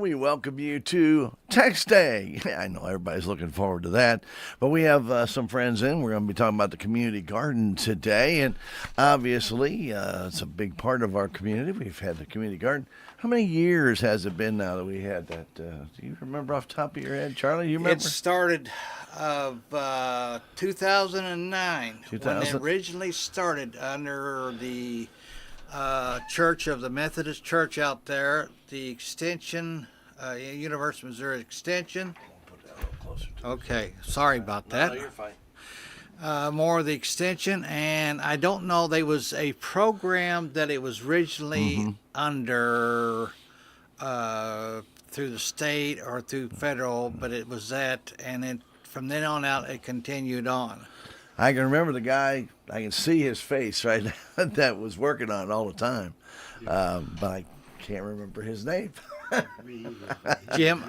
We welcome you to Text Day. I know everybody's looking forward to that, but we have some friends in. We're going to be talking about the community garden today, and obviously, it's a big part of our community. We've had the community garden. How many years has it been now that we had that? Do you remember off the top of your head, Charlie? You It remember? started of 2009 when it 2000. originally started under the Church of the Methodist Church out there, the Extension, University of Missouri Extension. Put that a little closer to Okay, sorry about that. No, you're fine. More of the Extension, and I don't know. There was a program that it was originally under through the state or through federal, but it was that, and then from then on out, it continued on. I can remember the guy. I can see his face right now that was working on it all the time, but I can't remember his name. Jim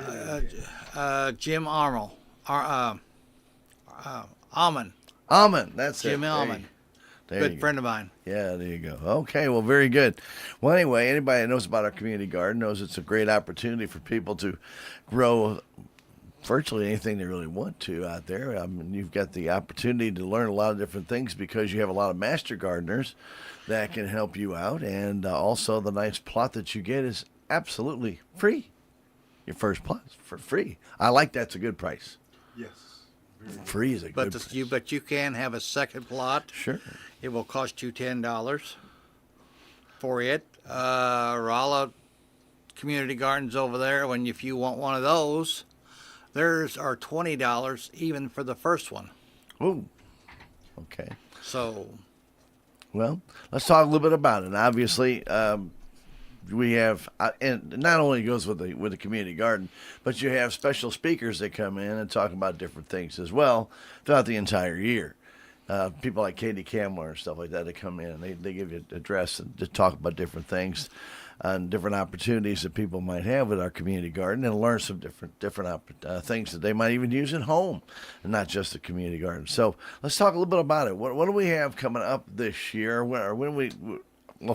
Jim Armel, Almond, Almond, that's it. Jim Almond, good friend of mine. Yeah, there you go. Okay, well, very good. Well, anyway, anybody that knows about our community garden knows it's a great opportunity for people to grow virtually anything they really want to out there. I mean, you've got the opportunity to learn a lot of different things because you have a lot of master gardeners that can help you out, and also the nice plot that you get is absolutely free. Your first plot is for free. I like that's a good price. Yes. Free is a good price. But you can have a second plot. Sure. It will cost you $10 for it. Rolla Community Gardens over there. When if you want one of those, theirs are $20 even for the first one. Ooh. Okay. So Well, let's talk a little bit about it. Obviously, we have, and not only goes with the community garden, but you have special speakers that come in and talk about different things as well throughout the entire year. People like Katie Kamler and stuff like that come in and they give you an address and just talk about different things and different opportunities that people might have with our community garden and learn some different things that they might even use at home and not just the community garden. So let's talk a little bit about it. What do we have coming up this year? Well,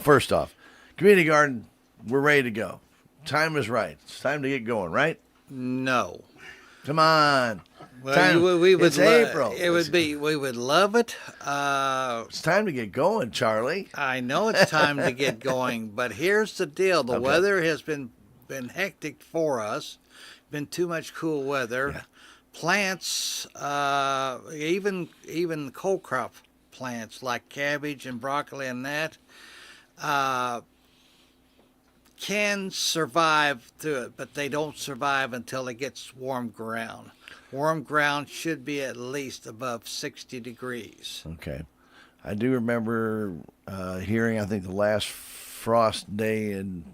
first off, community garden, we're ready to go. Time is right. It's time to get going, right? no. Come on. Well, we would It's April. We would love it. It's time to get going, Charlie. I know it's time to get going, but here's the deal: the Okay. weather has been hectic for us. Been too much cool weather. Yeah. Plants, even cold crop plants like cabbage and broccoli and that, can survive through it, but they don't survive until it gets warm ground. Warm ground should be at least above 60 degrees. Okay. I do remember hearing, I think, the last frost day in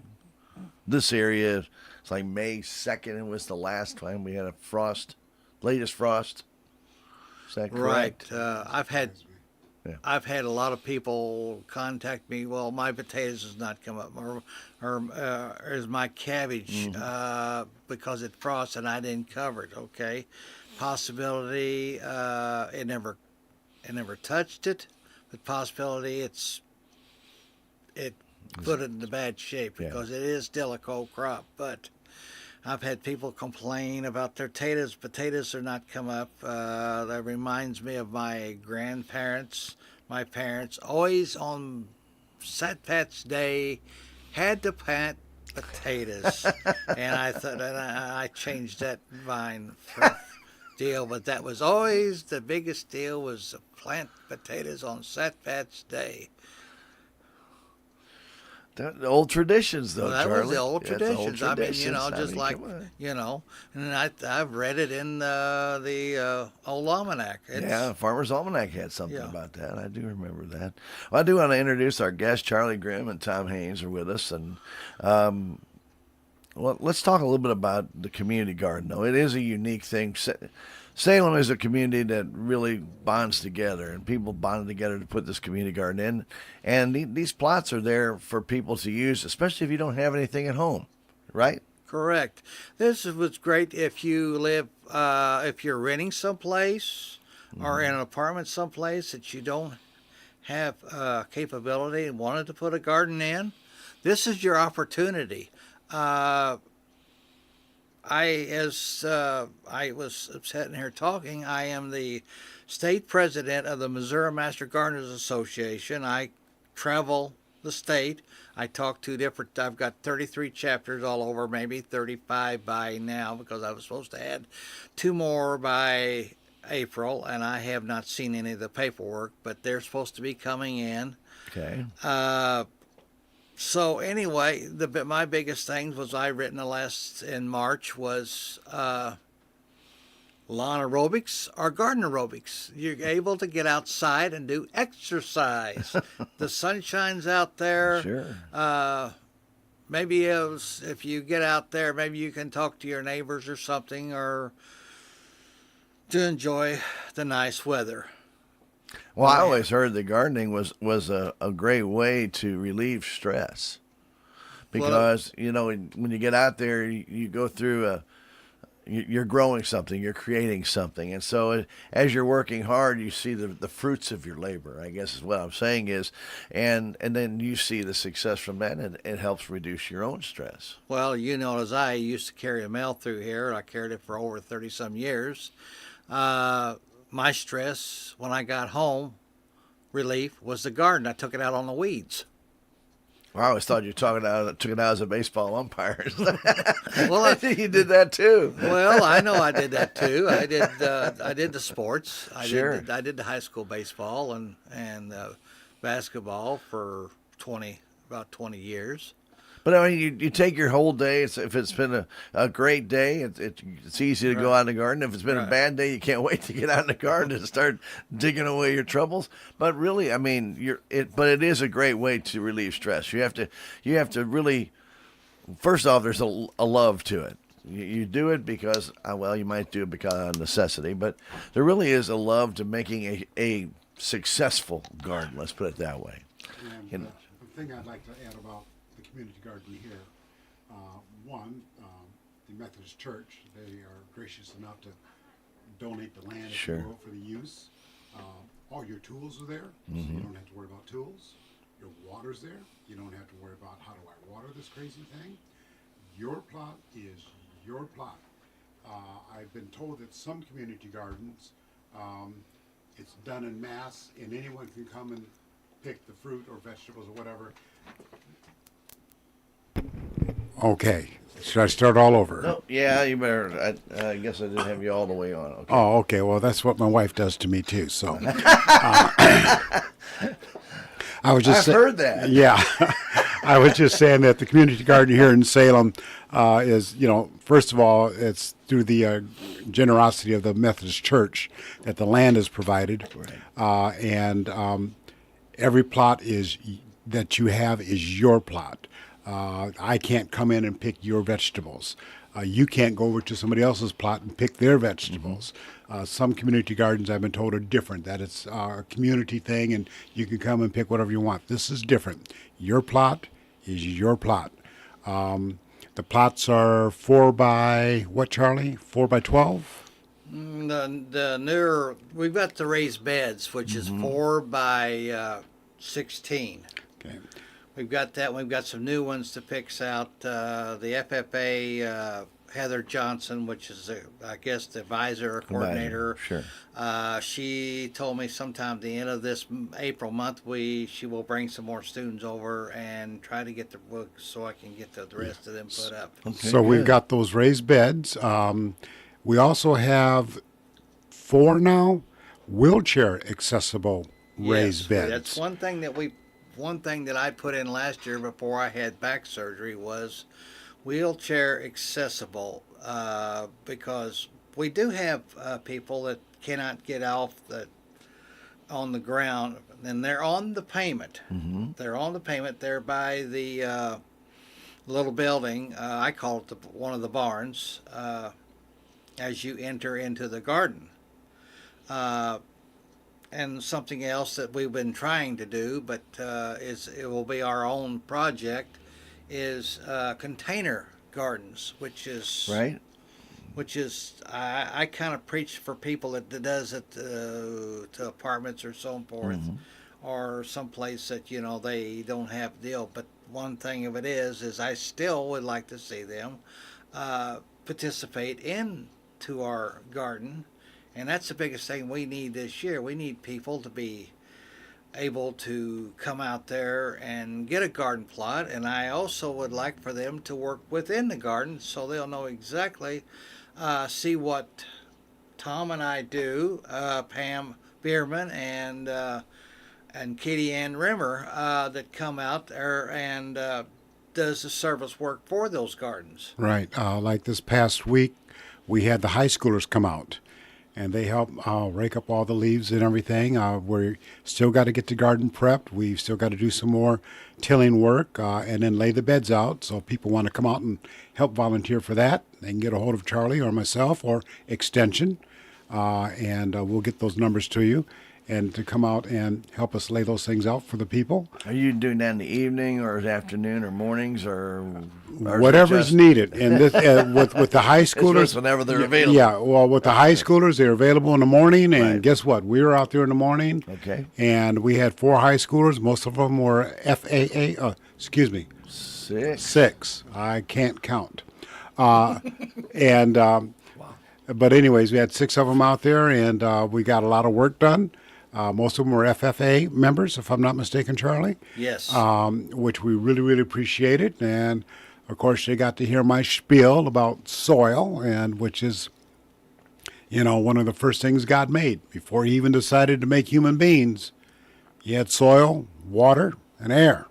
this area. It's like May 2nd. It was the last time we had a latest frost. Is that correct? Right. I've had a lot of people contact me. Well, my potatoes has not come up, or is my cabbage because it frosted and I didn't cover it. Okay, possibility it never touched it, but possibility it put it in bad shape because it is still a cold crop. But I've had people complain about their potatoes. Potatoes are not come up. That reminds me of my grandparents, my parents, always on St. Pat's Day had to plant potatoes. And I thought, and I changed that mine for deal, but that was always the biggest deal was to plant potatoes on St. Pat's Day. The old traditions, though, Well, that Charlie. was the old Yeah, it's traditions. I mean, traditions. just like, come on. and I've read it in the old almanac. Yeah, Farmer's Almanac had something Yeah. about that. I do remember that. Well, I do want to introduce our guests. Charlie Grimm and Tom Haynes are with us. And well, let's talk a little bit about the community garden, though. It is a unique thing. Salem is a community that really bonds together, and people bonded together to put this community garden in. And these plots are there for people to use, especially if you don't have anything at home, right? Correct. This was great if you live, if you're renting someplace or in an apartment someplace that you don't have capability and wanted to put a garden in. This is your opportunity. I was sitting here talking, I am the state president of the Missouri Master Gardeners Association. I travel the state. I talk to different, I've got 33 chapters all over, maybe 35 by now, because I was supposed to add two more by April, and I have not seen any of the paperwork, but they're supposed to be coming in. Okay. So anyway, my biggest thing was I written in March was lawn aerobics or garden aerobics. You're able to get outside and do exercise. The sun shines out there. Sure. Maybe if you get out there, maybe you can talk to your neighbors or something, or to enjoy the nice weather. Well, I always heard that gardening was a great way to relieve stress because, when you get out there, you go through you're growing something, you're creating something. And so as you're working hard, you see the fruits of your labor, I guess is what I'm saying is, and then you see the success from that, and it helps reduce your own stress. Well, as I used to carry the mail through here, I carried it for over 30 some years. My stress when I got home, relief, was the garden. I took it out on the weeds. Well, I always thought you took it out as a baseball umpire. Well, you did that too. Well, I know I did that too. I did the sports. I did the high school baseball and basketball for about 20 years. But I mean, you take your whole day. If it's been a great day, it's easy to go out in the garden. If it's been a bad day, you can't wait to get out in the garden and start digging away your troubles. But really, I mean, but it is a great way to relieve stress. You have to really, first off, there's a love to it. You do it because, you might do it because of necessity, but there really is a love to making a successful garden. Let's put it that way. And the thing I'd like to add about the community garden here, the Methodist Church, they are gracious enough to donate the land, if you will, for the use. All your tools are there, so you don't have to worry about tools. Your water's there. You don't have to worry about how do I water this crazy thing. Your plot is your plot. I've been told that some community gardens, it's done in mass, and anyone can come and pick the fruit or vegetables or whatever. Okay. Should I start all over? No, yeah, you better. I guess I didn't have you all the way on. Okay. Oh, okay. Well, that's what my wife does to me too. So I've heard that. Yeah, I was just saying that the community garden here in Salem is, first of all, it's through the generosity of the Methodist Church that the land is provided, and every plot that you have is your plot. I can't come in and pick your vegetables. You can't go over to somebody else's plot and pick their vegetables. Some community gardens, I've been told, are different, that it's a community thing and you can come and pick whatever you want. This is different. Your plot is your plot. The plots are 4 by, what, Charlie? 4 by 12? The newer, we've got the raised beds, which is 4 by 16. Okay. We've got that. We've got some new ones to fix out. The FFA, Heather Johnson, which is, I guess, the advisor or coordinator. Sure. She told me sometime at the end of this April month, she will bring some more students over and try to get the book so I can get the rest of them put up. Okay, so we've got those raised beds. We also have 4 now wheelchair accessible raised beds. That's one thing that I put in last year before I had back surgery was wheelchair accessible, because we do have people that cannot get off on the ground, and they're on the pavement. They're on the pavement. They're by the little building. I call it one of the barns as you enter into the garden. And something else that we've been trying to do, but it will be our own project, is container gardens, which is Right. I kind of preach for people that does it to apartments or so forth, or someplace that they don't have deal. But one thing of it is I still would like to see them participate into our garden. And that's the biggest thing we need this year. We need people to be able to come out there and get a garden plot. And I also would like for them to work within the garden so they'll know exactly, see what Tom and I do, Pam Bierman and Katie Ann Rimmer that come out there and does the service work for those gardens. Right. Like this past week, we had the high schoolers come out, and they help rake up all the leaves and everything. We still got to get the garden prepped. We've still got to do some more tilling work and then lay the beds out. So if people want to come out and help volunteer for that, they can get a hold of Charlie or myself or Extension, and we'll get those numbers to you. And to come out and help us lay those things out for the people. Are you doing that in the evening or afternoon or mornings or Whatever's needed? And this, with the high It's schoolers, just whenever they're available. yeah. Well, with the high schoolers, they're available in the morning. And Right. guess what? We were out there in the morning. Okay. And we had 4 high schoolers. Most of them were FAA. Excuse me, 6. 6. I can't count. And but anyways, we had 6 of them out there, and we got a lot of work done. Most of them were FFA members, if I'm not mistaken, Charlie. Yes. Which we really, really appreciated. And of course, they got to hear my spiel about soil, and which is, one of the first things God made before He even decided to make human beings. He had soil, water, and air.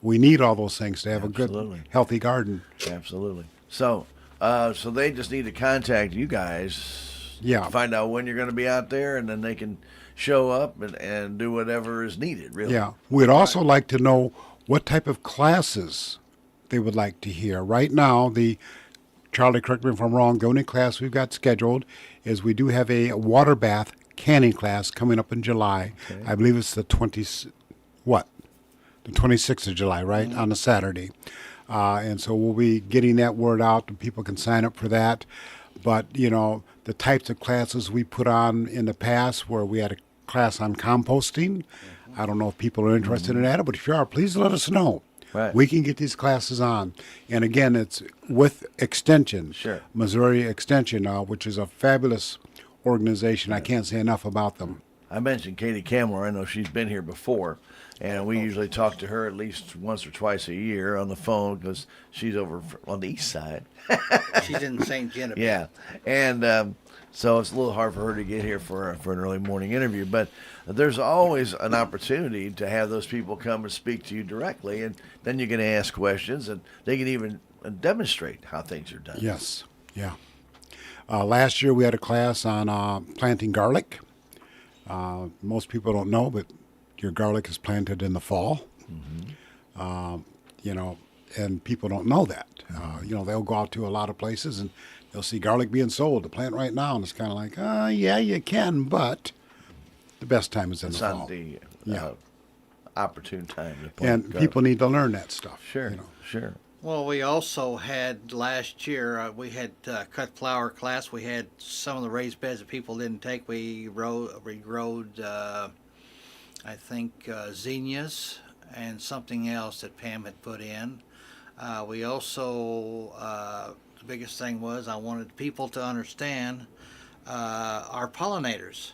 We need all those things to have a Absolutely. good, healthy garden. Absolutely. So they just need to contact you guys. Yeah. To find out when you're going to be out there, and then they can show up and do whatever is needed, really. Yeah. We'd also like to know what type of classes they would like to hear. Right now, Charlie, correct me if I'm wrong, the only class we've got scheduled is we do have a water bath canning class coming up in July. Okay. I believe it's the 26th of July, right? Mm-hmm. On a Saturday. And so we'll be getting that word out, and people can sign up for that. But, the types of classes we put on in the past, where we had a class on composting. I don't know if people are interested in that, but if you are, please let us know. Right. We can get these classes on. And again, it's with Extension, Sure. Missouri Extension, which is a fabulous organization. I can't say enough about them. I mentioned Katie Kamler. I know she's been here before, and we usually talk to her at least once or twice a year on the phone because she's over on the east side. She's in St. Genevieve. Yeah, and so it's a little hard for her to get here for an early morning interview. But there's always an opportunity to have those people come and speak to you directly, and then you can ask questions, and they can even demonstrate how things are done. Yes, yeah. Last year we had a class on planting garlic. Most people don't know, but your garlic is planted in the fall. And people don't know that. They'll go out to a lot of places and they'll see garlic being sold to plant right now, and it's kind of like, yeah, you can, but the best time is in It's the fall. not the Yeah. opportune time to plant And garlic. people need to learn that stuff. Sure, sure. Well, we also had last year, we had cut flower class. We had some of the raised beds that people didn't take. We growed I think, zinnias and something else that Pam had put in. We also, the biggest thing was I wanted people to understand our pollinators,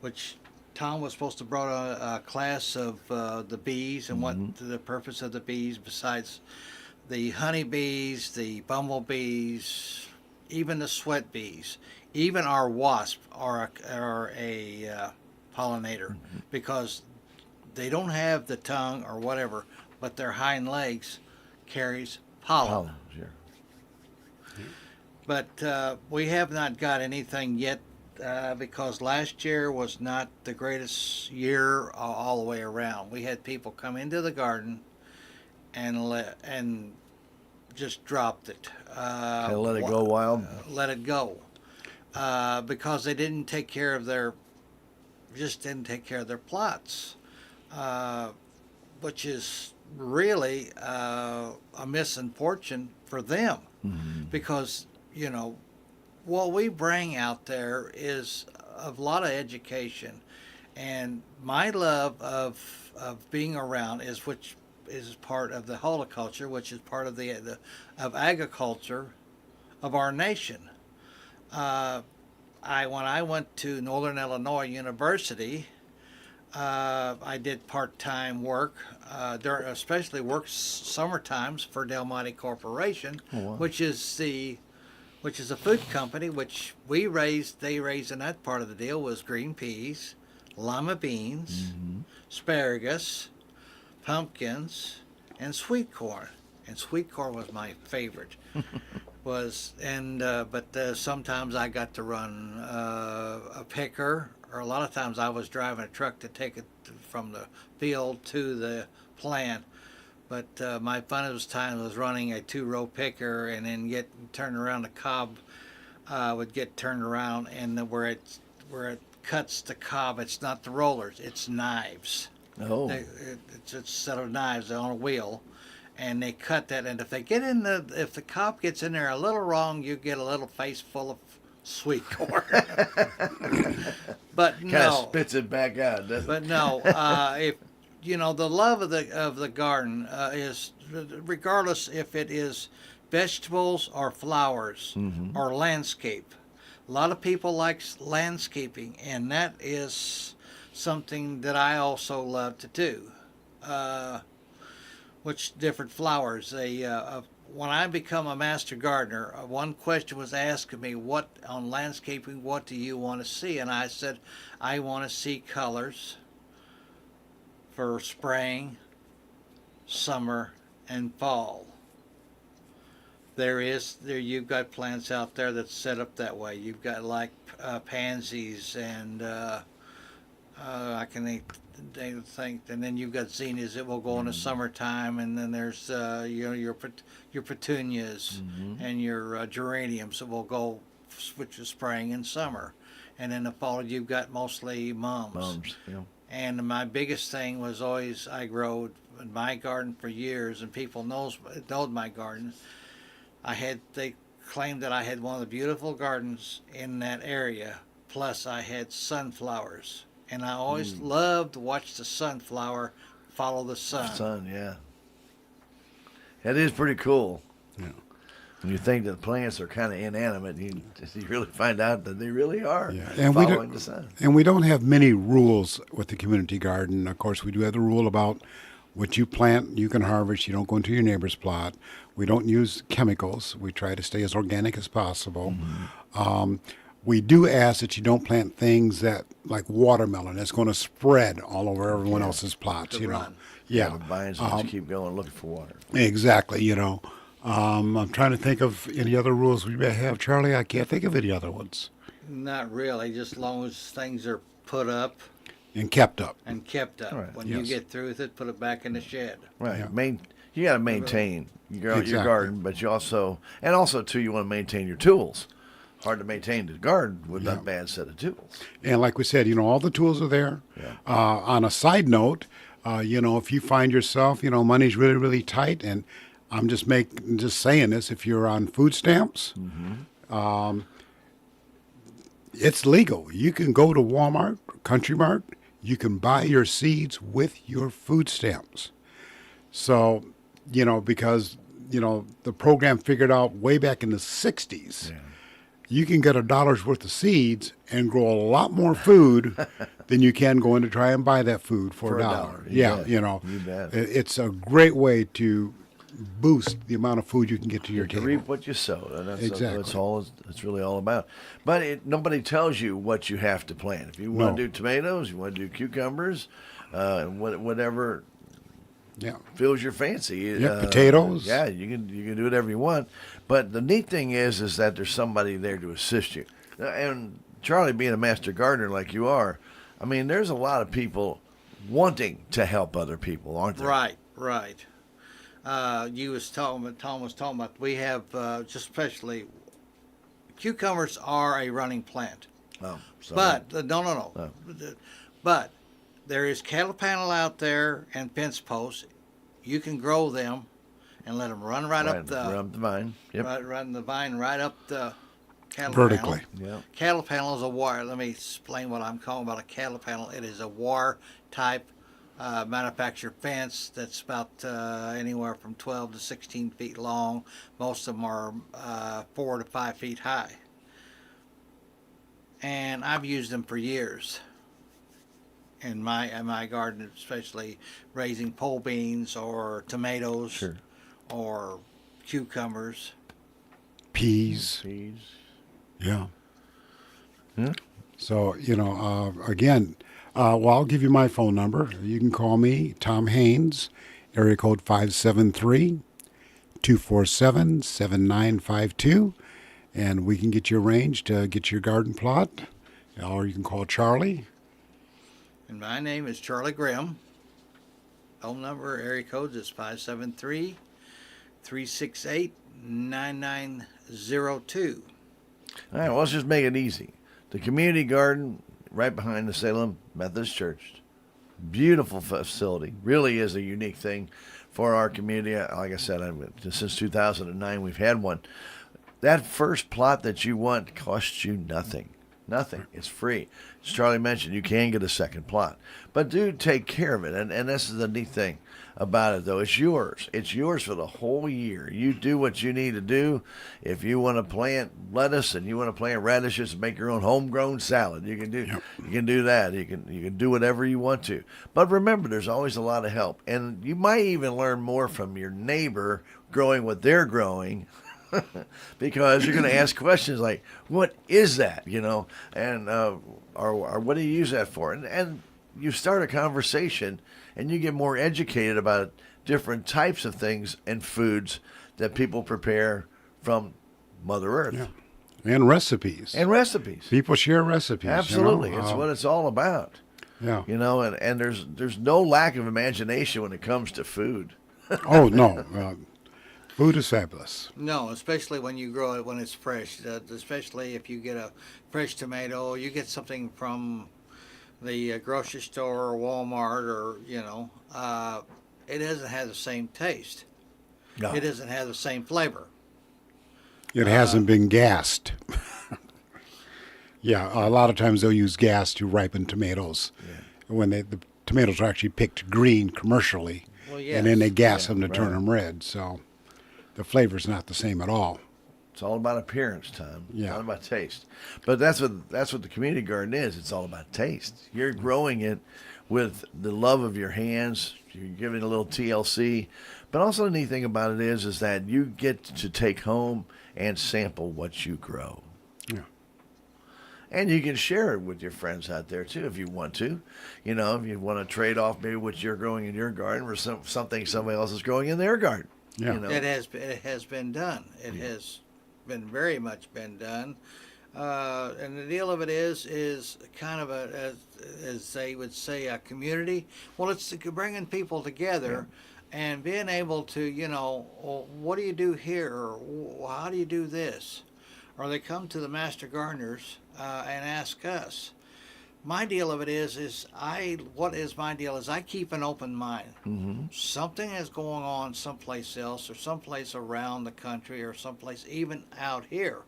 which Tom was supposed to brought a class of the bees and what the purpose of the bees besides the honeybees, the bumblebees, even the sweat bees, even our wasp are a pollinator because they don't have the tongue or whatever, but their hind legs carries pollen. Sure. But we have not got anything yet because last year was not the greatest year all the way around. We had people come into the garden and just dropped it. Kinda let it go wild. Let it go because they didn't take care of their plots, which is really a misfortune for them because what we bring out there is a lot of education, and my love of being around is part of the horticulture, which is part of the agriculture of our nation. When I went to Northern Illinois University, I did part-time work, especially work summer times for Del Monte Corporation, Oh, wow. which is a food company which they raised in that part of the deal was green peas, lima beans, asparagus, pumpkins, and sweet corn. And sweet corn was my favorite. But sometimes I got to run a picker, or a lot of times I was driving a truck to take it from the field to the plant. But my funnest time was running a 2-row picker and then turned around. The cob would get turned around, and where it cuts the cob, it's not the rollers, it's knives. Oh. It's a set of knives on a wheel, and they cut that. And if the cob gets in there a little wrong, you get a little face full of sweet corn. But Kind of spits it back out, doesn't it? But no, if the love of the garden is regardless if it is vegetables or flowers or landscape. A lot of people like landscaping, and that is something that I also love to do. Which different flowers? When I become a master gardener, one question was asked of me, on landscaping, what do you want to see? And I said, I want to see colors for spring, summer, and fall. You've got plants out there that's set up that way. You've got like pansies and I can think, and then you've got zinnias that will go in the summertime, and then there's your petunias and your geraniums that will go switch to spring and summer, and in the fall you've got mostly mums. Mums, yeah. And my biggest thing was always I grow in my garden for years, and people knowed my garden. They claimed that I had one of the beautiful gardens in that area. Plus, I had sunflowers. And I always loved to watch the sunflower follow the sun. Sun, yeah. That is pretty cool. Yeah. When you think that plants are kind of inanimate, you really find out that they really are And following the sun. And we don't have many rules with the community garden. Of course, we do have the rule about what you plant, you can harvest. You don't go into your neighbor's plot. We don't use chemicals. We try to stay as organic as possible. We do ask that you don't plant things that, like watermelon, that's going to spread all over everyone else's plots. Run. Yeah. The vines will just keep going looking for water. Exactly. I'm trying to think of any other rules we may have. Charlie, I can't think of any other ones. Not really, just as long as things are put up And kept up. and kept up. Right. When you Yes. get through with it, put it back in the shed. Right. Yeah. You got to maintain your Exactly. garden, but you also too, you want to maintain your tools. Hard to maintain the garden with a bad set of tools. And like we said, all the tools are there. Yeah. On a side note, if you find yourself, money's really, really tight, and I'm just saying this, if you're on food stamps, it's legal. You can go to Walmart, Country Mart, you can buy your seeds with your food stamps. So, because, the program figured out way back in the 60s, you can get $1 worth of seeds and grow a lot more food than you can going to try and buy that food for For $1. $1, you Yeah, bet. You bet. It's a great way to boost the amount of food you can get to your You table. reap what you sow. And that's Exactly. all it's really all about. But nobody tells you what you have to plant. If you want No. to do tomatoes, you want to do cucumbers, whatever Yeah. fills your fancy. Yeah, potatoes. Yeah, you can do whatever you want. But the neat thing is that there's somebody there to assist you. And Charlie, being a master gardener like you are, I mean, there's a lot of people wanting to help other people, aren't there? Right. Tom was talking about, we have just especially cucumbers are a running plant. Oh, sorry. But no. Oh. But there is cattle panel out there and fence posts. You can grow them and let them run right up the vine. Yep. run the vine right up the cattle Vertically. panel. Yep. Cattle panel is a wire. Let me explain what I'm calling about a cattle panel. It is a wire type manufactured fence that's about anywhere from 12 to 16 feet long. Most of them are 4 to 5 feet high. And I've used them for years in my garden, especially raising pole beans or tomatoes Sure. or cucumbers. Peas. Peas. Yeah. Yeah. So, again, well, I'll give you my phone number. You can call me, Tom Haynes, area code 573-247-7952, and we can get you arranged to get your garden plot. Or you can call Charlie. And my name is Charlie Grimm. Phone number, area code is 573-368-9902. All right, well, let's just make it easy. The community garden right behind the Salem Methodist Church. Beautiful facility. Really is a unique thing for our community. Like I said, since 2009, we've had one. That first plot that you want costs you nothing. Nothing. It's free. As Charlie mentioned, you can get a second plot. But do take care of it. And this is the neat thing about it, though. It's yours. It's yours for the whole year. You do what you need to do. If you want to plant lettuce and you want to plant radishes and make your own homegrown salad, you can do that. You can do whatever you want to. But remember, there's always a lot of help. And you might even learn more from your neighbor growing what they're growing. Because you're going to ask questions like, what is that, and or what do you use that for? And you start a conversation and you get more educated about different types of things and foods that people prepare from Mother Earth. Yeah. And recipes. People share recipes. Absolutely. It's what it's all about. Yeah. And there's no lack of imagination when it comes to food. Oh, no. Food is fabulous. No, especially when you grow it when it's fresh. Especially if you get a fresh tomato, you get something from the grocery store or Walmart or it doesn't have the same taste. No. It doesn't have the same flavor. It hasn't been gassed. Yeah, a lot of times they'll use gas to ripen tomatoes. Yeah. When the tomatoes are actually picked green commercially, well, yes. and then they gas them to right. turn them red. So the flavor's not the same at all. It's all about appearance, Tom. Yeah. It's all about taste. But that's what the community garden is. It's all about taste. You're growing it with the love of your hands. You're giving a little TLC. But also the neat thing about it is that you get to take home and sample what you grow. Yeah. And you can share it with your friends out there, too, if you want to. If you want to trade off maybe what you're growing in your garden for something somebody else is growing in their garden. Yeah. It has been done. It has been very much been done. And the deal of it is kind of as they would say, a community. Well, it's bringing people together and being able to, well, what do you do here? Or how do you do this? Or they come to the master gardeners and ask us. My deal of it is I keep an open mind. Mm-hmm. Something is going on someplace else or someplace around the country or someplace even out here.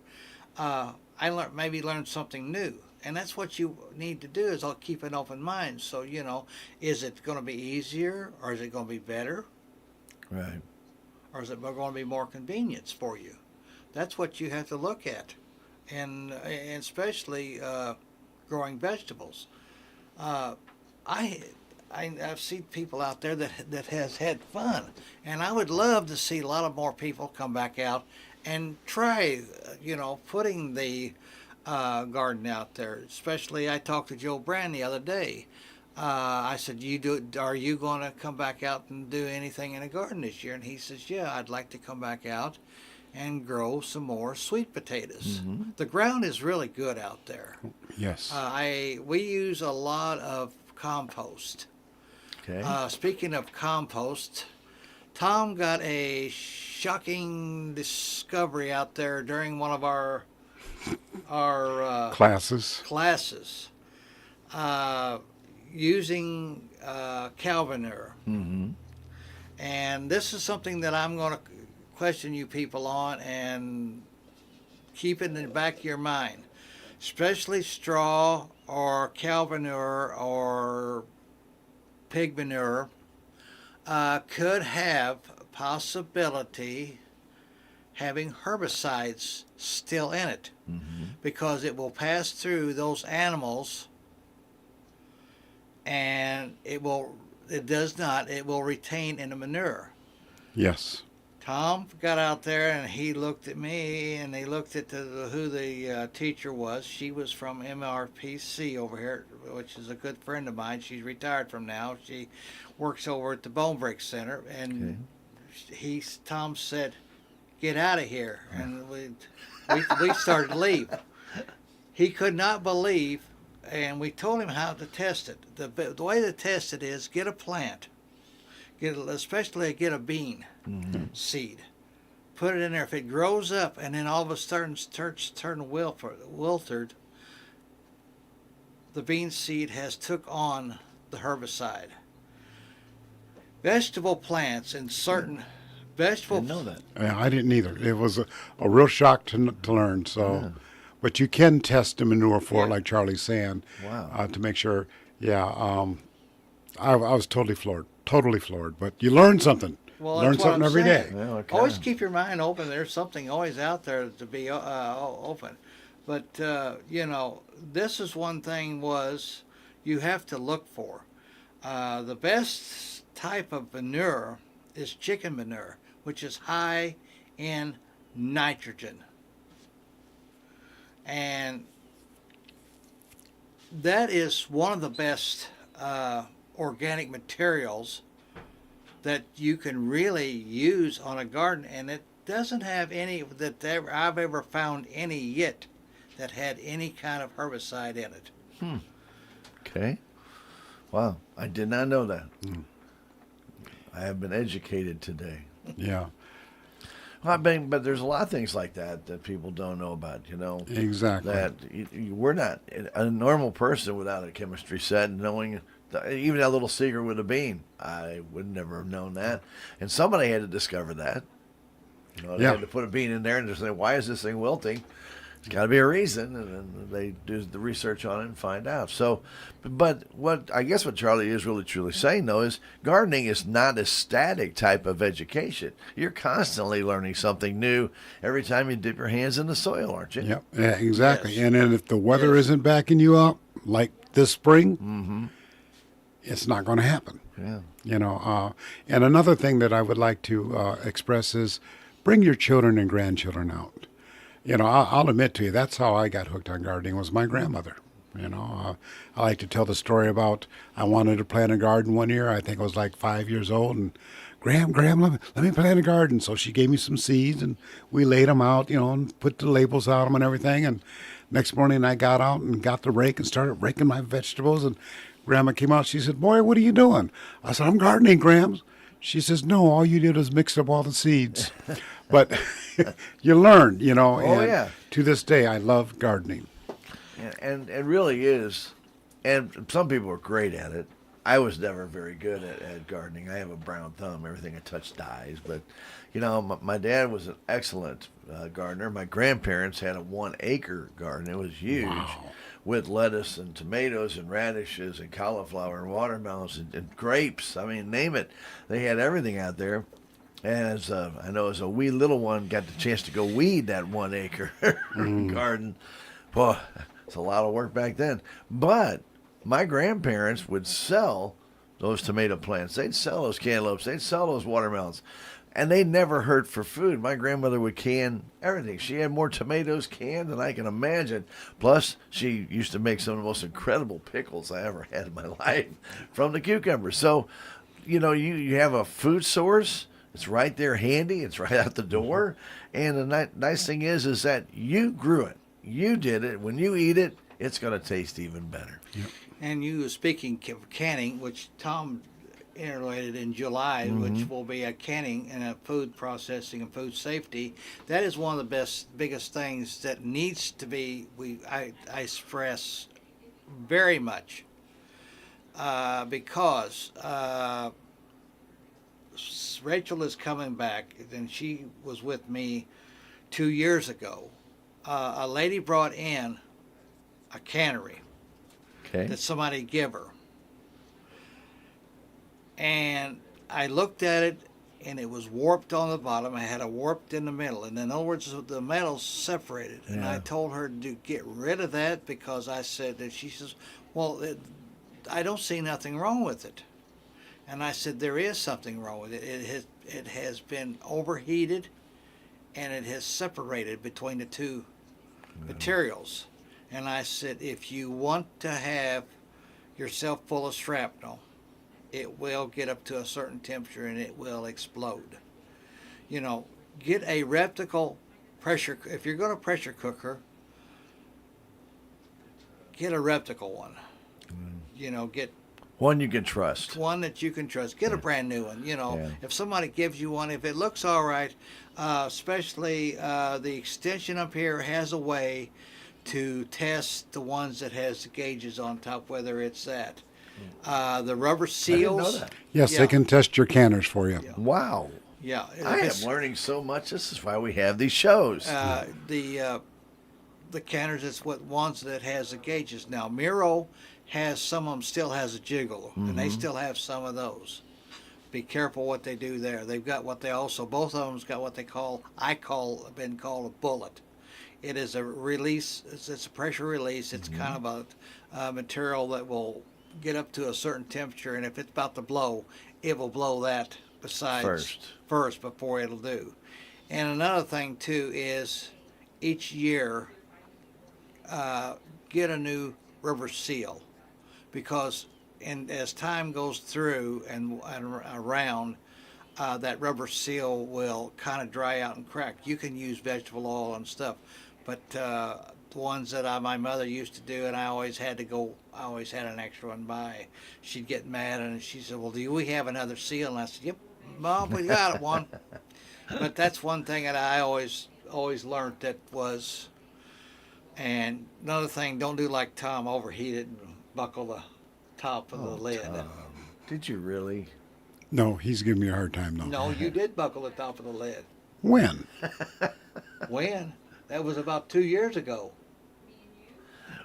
I learn something new. And that's what you need to do is I'll keep an open mind. So, is it going to be easier or is it going to be better? Right. Or is it going to be more convenience for you? That's what you have to look at. And especially growing vegetables. I've seen people out there that has had fun, and I would love to see a lot of more people come back out and try, putting the garden out there. Especially, I talked to Joe Brand the other day. I said, are you going to come back out and do anything in the garden this year? And he says, yeah, I'd like to come back out and grow some more sweet potatoes. Mm-hmm. The ground is really good out there. Yes. We use a lot of compost. Okay. Speaking of compost, Tom got a shocking discovery out there during one of our classes. Using cow manure. Mm-hmm. And this is something that I'm going to question you people on and keep it in the back of your mind. Especially straw or cow manure or pig manure could have possibility having herbicides still in it, because it will pass through those animals, and it will retain in the manure. Yes. Tom got out there and he looked at me and he looked at who the teacher was. She was from MRPC over here, which is a good friend of mine. She's retired from now. She works over at the Bone Break Center, and Tom said, "Get out of here," and we started to leave. He could not believe, and we told him how to test it. The way to test it is get a plant, especially get a bean seed, put it in there. If it grows up and then all of a sudden starts turning wilted, the bean seed has took on the herbicide. Vegetable plants and certain vegetable. I didn't know that. Yeah, I didn't either. It was a real shock to learn. So, but you can test the manure for it, like Charlie's saying, Wow. to make sure. Yeah, I was totally floored. But you learn something. Well, Learn that's what something I'm every day. saying. Yeah, okay. Always keep your mind open. There's something always out there to be open. But, this is one thing was you have to look for. The best type of manure is chicken manure, which is high in nitrogen. And that is one of the best organic materials that you can really use on a garden, and it doesn't have any that I've ever found any yet that had any kind of herbicide in it. Okay. Wow. I did not know that. I have been educated today. Yeah, Well, I mean, but there's a lot of things like that people don't know about, exactly. That we're not a normal person without a chemistry set and knowing even that little secret with a bean. I would never have known that. And somebody had to discover that. They had to put a bean in there and just say, why is this thing wilting? It's got to be a reason. And then they do the research on it and find out. So, but what Charlie is really truly saying, though, is gardening is not a static type of education. You're constantly learning something new every time you dip your hands in the soil, aren't you? Yep. Yeah, exactly. Yes. And then if the weather isn't backing you up, like this spring, it's not going to happen. Yeah. And another thing that I would like to express is bring your children and grandchildren out. I'll admit to you, that's how I got hooked on gardening was my grandmother. I like to tell the story about I wanted to plant a garden one year. I think I was like 5 years old, and Graham, let me plant a garden. So she gave me some seeds, and we laid them out, and put the labels on them and everything. And next morning I got out and got the rake and started raking my vegetables. And Grandma came out. She said, "Boy, what are you doing?" I said, "I'm gardening, Grams." She says, "No, all you did was mix up all the seeds." But you learn, and to this day, I love gardening. And it really is. And some people are great at it. I was never very good at gardening. I have a brown thumb. Everything I touch dies. But, my dad was an excellent gardener. My grandparents had a 1-acre garden. It was huge. Wow. With lettuce and tomatoes and radishes and cauliflower and watermelons and grapes. I mean, name it. They had everything out there. And as a wee little one got the chance to go weed that 1-acre garden. Boy, it's a lot of work back then. But my grandparents would sell those tomato plants. They'd sell those cantaloupes. They'd sell those watermelons. And they never hurt for food. My grandmother would can everything. She had more tomatoes canned than I can imagine. Plus, she used to make some of the most incredible pickles I ever had in my life from the cucumbers. So, you have a food source. It's right there handy. It's right out the door. And the nice thing is that you grew it. You did it. When you eat it, it's going to taste even better. Yep. And you speaking of canning, which Tom interrelated in July, which will be a canning and a food processing and food safety. That is one of the biggest things that needs to be. I stress very much because Rachel is coming back, and she was with me 2 years ago. A lady brought in a cannery Okay. that somebody gave her. And I looked at it, and it was warped on the bottom. I had it warped in the middle, and in other words, the metal's separated. And I Yeah. told her to get rid of that because I said that. She says, "Well, I don't see nothing wrong with it." And I said, "There is something wrong with it. It has been overheated, and it has separated between the two materials." And I said, "If you want to have yourself full of shrapnel, it will get up to a certain temperature and it will explode. You know, get a replicable pressure. If you're going to pressure cooker, get a replicable one. You know, get One you can trust. one that you can trust. Get a brand new one. You know, Yeah. if somebody gives you one, if it looks all right, especially the extension up here has a way to test the ones that has the gauges on top, whether it's that. The rubber I didn't seals. know that. Yes, Yeah. they can test your canners for you. Wow. Yeah, I am learning so much. This is why we have these shows. The canners. It's what ones that has the gauges. Now Miro has some of them still has a jiggle, and they still have some of those. Be careful what they do there. They've got what they also both of them's got what they call been called a bullet. It is a release. It's a pressure release. It's kind of a material that will get up to a certain temperature, and if it's about to blow, it will blow that besides first before it'll do. And another thing too is each year get a new rubber seal, because as time goes through and around, that rubber seal will kind of dry out and crack. You can use vegetable oil and stuff, but the ones that my mother used to do, and I always had an extra one by. She'd get mad and she said, "Well, do we have another seal?" And I said, "Yep, Mom, we got one." But that's one thing that I always learned that was. And another thing, don't do like Tom, overheat it and buckle the top of the lid. Did you really? No, he's giving me a hard time, though. No, you did buckle the top of the lid. When? When? That was about 2 years ago.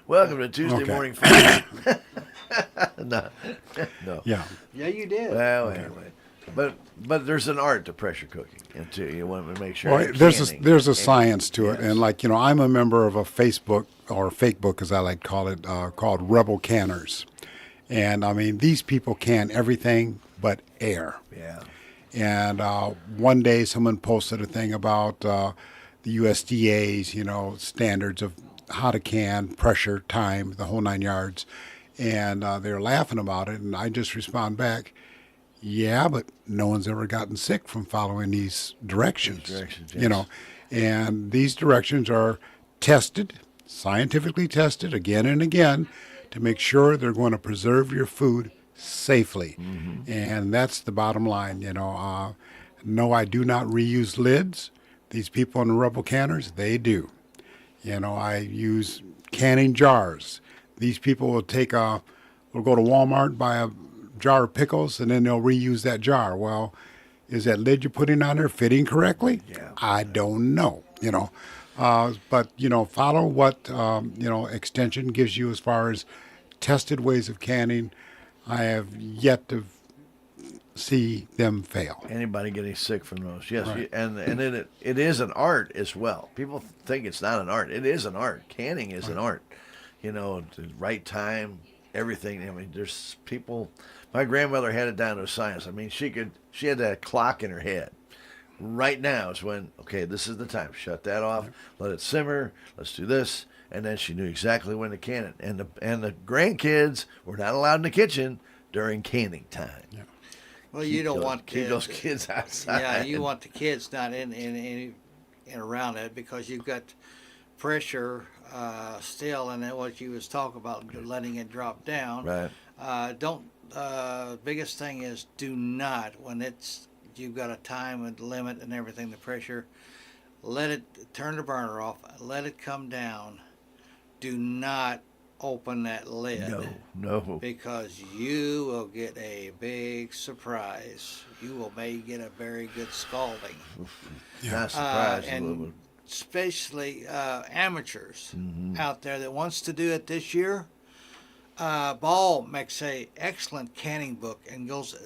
Welcome to Tuesday Okay. Morning Fun. No. Yeah. Yeah, you did. Well, anyway. But there's an art to pressure cooking, and too. You want to make sure. Well, you're there's canning. a science to it, Yes. and like I'm a member of a Facebook or fake book, as I like to call it, called Rebel Canners, and I mean these people can everything but air. Yeah. And one day someone posted a thing about the USDA's, standards of how to can, pressure, time, the whole 9 yards, and they were laughing about it, and I just respond back. Yeah, but no one's ever gotten sick from following these directions. Yes. And these directions are tested, scientifically tested again and again to make sure they're going to preserve your food safely. And that's the bottom line, No, I do not reuse lids. These people in the Rebel Canners, they do. I use canning jars. These people will will go to Walmart, buy a jar of pickles, and then they'll reuse that jar. Well, is that lid you're putting on there fitting correctly? Yeah. I don't know, but follow what extension gives you as far as tested ways of canning. I have yet to see them fail. Anybody getting sick from those? Yes, Right. and it is an art as well. People think it's not an art. It is an art. Canning is an art. The right time, everything. I mean, there's people. My grandmother had it down to a science. I mean, she had that clock in her head. Right now is when, okay, this is the time. Shut that off. Let it simmer. Let's do this. And then she knew exactly when to can it. And the grandkids were not allowed in the kitchen during canning time. Yeah. Well, you don't want Keep kids. those kids outside. Yeah, you want the kids not in around it, because you've got pressure still, and then what you was talking about, letting it drop down. Right. Don't. Biggest thing is, do not, when you've got a time and limit and everything, the pressure, turn the burner off, let it come down. Do not open that lid. No. Because you will get a big surprise. You may get a very good scalding. Not surprised. And especially amateurs out there that wants to do it this year. Ball makes a excellent canning book and goes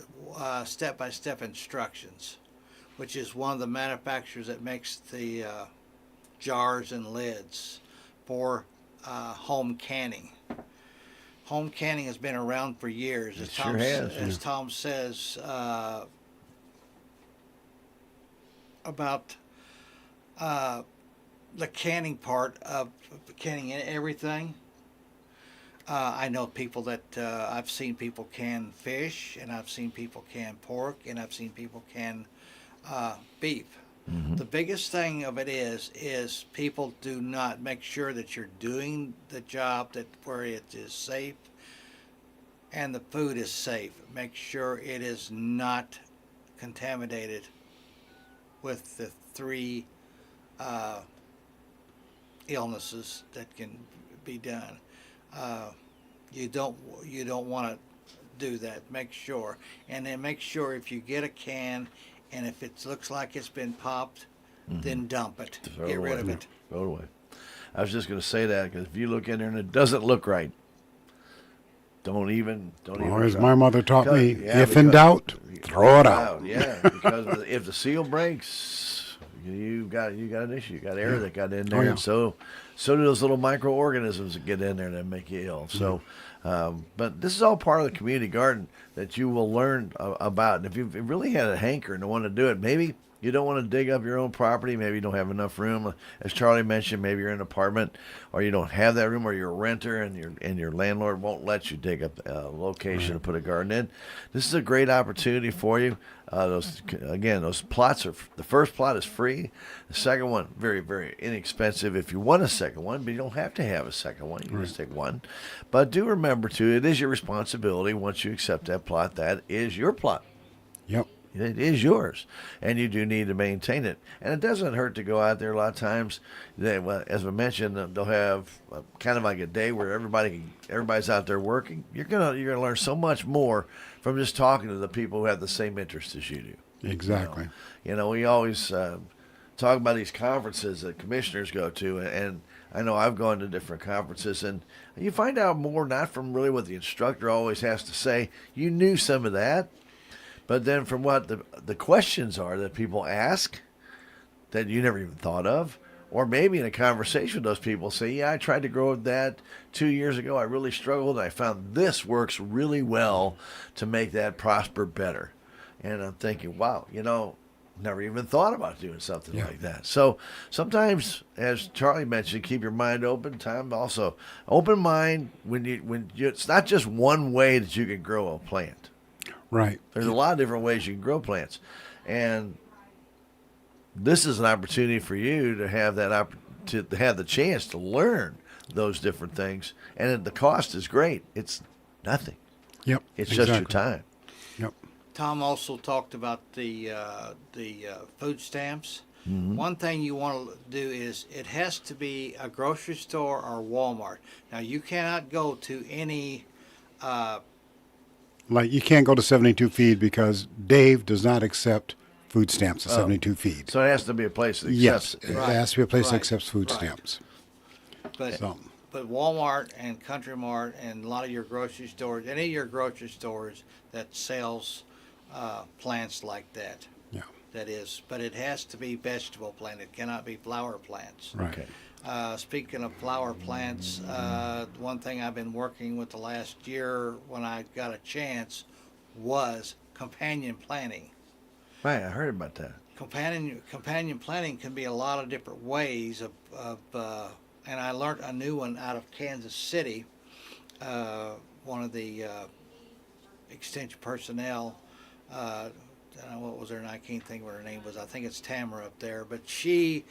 step-by-step instructions, which is one of the manufacturers that makes the jars and lids for home canning. Home canning has been around for years. It sure has, As Tom says about the canning part of canning everything. I know people that I've seen people can fish, and I've seen people can pork, and I've seen people can beef. Mm-hmm. The biggest thing of it is people do not make sure that you're doing the job that where it is safe and the food is safe. Make sure it is not contaminated with the three illnesses that can be done. You don't want to do that. Make sure, and then make sure if you get a can, and if it looks like it's been popped, then dump it. Throw Get it rid away. of it. Throw it away. I was just going to say that because if you look in there and it doesn't look right, don't even. Or as try. my mother taught me, Yeah, if in because- doubt, throw it out. Yeah, because if the seal breaks, you got an issue. You got air that got in there, yeah. and so do those little microorganisms that get in there that make you ill. So, but this is all part of the community garden that you will learn about. And if you've really had a hanker and want to do it, maybe you don't want to dig up your own property. Maybe you don't have enough room. As Charlie mentioned, maybe you're in an apartment or you don't have that room, or you're a renter and your landlord won't let you dig up a location to put a garden in. This is a great opportunity for you. Those plots are, the first plot is free. The second one, very, very inexpensive if you want a second one, but you don't have to have a second one. You can just take one. But do remember, too, it is your responsibility once you accept that plot. That is your plot. Yep. It is yours, and you do need to maintain it. And it doesn't hurt to go out there. A lot of times, as I mentioned, they'll have kind of like a day where everybody's out there working. You're gonna learn so much more from just talking to the people who have the same interests as you do. Exactly. We always talk about these conferences that commissioners go to, and I know I've gone to different conferences, and you find out more not from really what the instructor always has to say. You knew some of that. But then from what the questions are that people ask that you never even thought of, or maybe in a conversation with those people say, yeah, I tried to grow that 2 years ago. I really struggled. And I found this works really well to make that prosper better. And I'm thinking, wow, never even thought about doing something like that. So sometimes, as Charlie mentioned, keep your mind open. Tom also, open mind it's not just one way that you can grow a plant. Right. There's a lot of different ways you can grow plants, and this is an opportunity for you to have to have the chance to learn those different things. And the cost is great; it's nothing. Yep. It's just your time. Yep. Tom also talked about the food stamps. Mm-hmm. One thing you want to do is it has to be a grocery store or Walmart. Now you cannot go to any. Like you can't go to 72 Feed because Dave does not accept food stamps at 72 Feed. So it has to be a place that Yes, accepts it it. Right, has to be a place that right, accepts food right. stamps. But So, but Walmart and Country Mart and a lot of your grocery stores, any of your grocery stores that sells plants like that. yeah, That is, but it has to be vegetable plant. It cannot be flower plants. right. Okay. Speaking of flower plants, one thing I've been working with the last year when I got a chance was companion planting. Right, I heard about that. Companion planting can be a lot of different ways and I learned a new one out of Kansas City. One of the extension personnel, I don't know what was her name, I can't think what her name was. I think it's Tamara up there, but she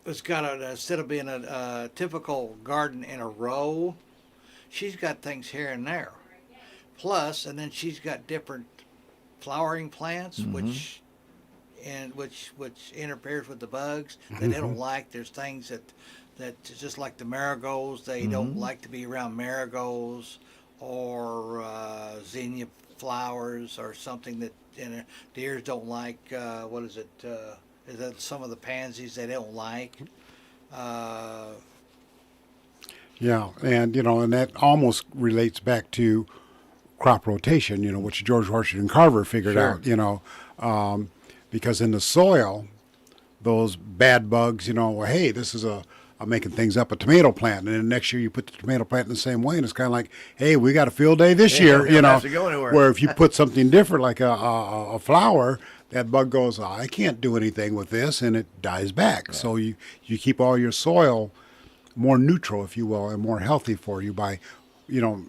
it's got instead of being a typical garden in a row, she's got things here and there. Plus, and then she's got different flowering plants, which interferes with the bugs that they don't like. There's things that just like the marigolds, they don't like to be around marigolds or zinnia flowers or something that deers don't like. What is it? Is that some of the pansies they don't like? Yeah, and and that almost relates back to crop rotation, which George Washington Carver figured Sure. out, because in the soil, those bad bugs, well, hey, this is I'm making things up, a tomato plant, and then next year you put the tomato plant in the same way, and it's kind of like, hey, we got a field day this Yeah, year, we don't have to go anywhere. where if you put something different, like a flower, that bug goes, oh, I can't do anything with this, and it dies back. Yeah. So you keep all your soil more neutral, if you will, and more healthy for you by, you know,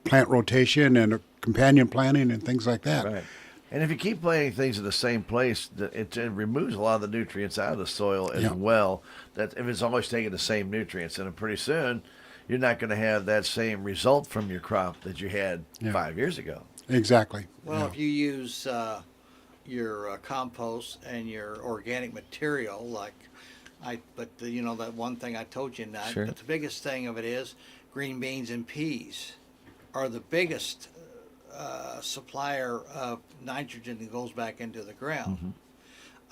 plant rotation and companion planting and things like that. Right. And if you keep planting things in the same place, it removes a lot of the nutrients out of the soil as Yeah. well. That if it's always taking the same nutrients, and pretty soon you're not going to have that same result from your crop that you had Yeah. 5 years ago. Exactly. Well, Yeah. if you use your compost and your organic material, that one thing I told you tonight, Sure. but the biggest thing of it is green beans and peas are the biggest supplier of nitrogen that goes back into the ground.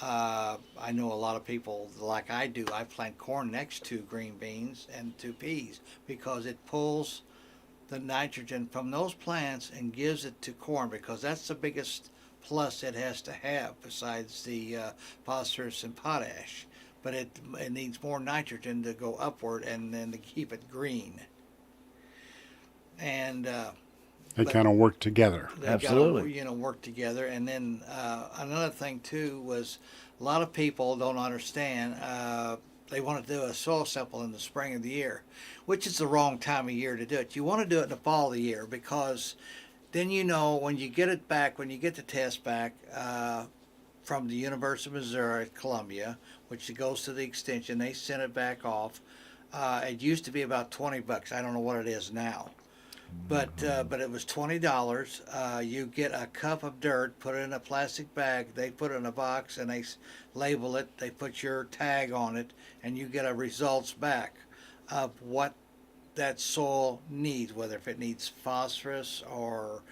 Mm-hmm. I know a lot of people, like I do, I plant corn next to green beans and to peas because it pulls the nitrogen from those plants and gives it to corn, because that's the biggest plus it has to have besides the phosphorus and potash. But it needs more nitrogen to go upward and then to keep it green. And They kind of work together. they Absolutely. gotta, work together. And then another thing too was a lot of people don't understand. They want to do a soil sample in the spring of the year, which is the wrong time of year to do it. You want to do it in the fall of the year, because then when you get it back, when you get the test back from the University of Missouri at Columbia, which goes to the extension, they send it back off. It used to be about $20. I don't know what it is now. But it was $20. You get a cup of dirt, put it in a plastic bag. They put it in a box and they label it. They put your tag on it, and you get a results back of what that soil needs, whether if it needs phosphorus or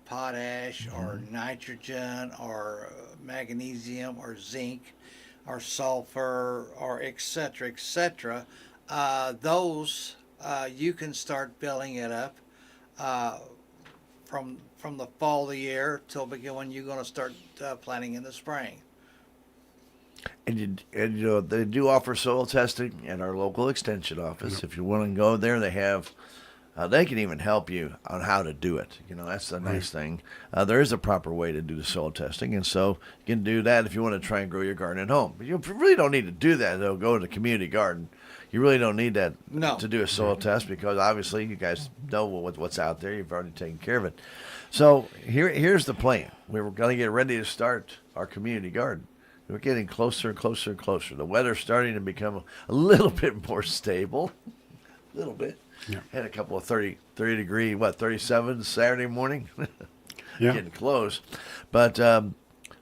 potash or nitrogen or magnesium or zinc or sulfur or et cetera, et cetera. Those you can start building it up from the fall of the year till when you're going to start planting in the spring. And they do offer soil testing at our local extension office. If you want to go there, they have. They can even help you on how to do it. That's the nice thing. There is a proper way to do the soil testing, and so you can do that if you want to try and grow your garden at home. But you really don't need to do that, though. Go to the community garden. You really don't need that to do a soil test, because obviously you guys know what's out there. You've already taken care of it. So here's the plan. We're going to get ready to start our community garden. We're getting closer and closer and closer. The weather's starting to become a little bit more stable. A little bit. Yeah. Had a couple of 30 degree, 37 Saturday morning. Yeah. Getting close. But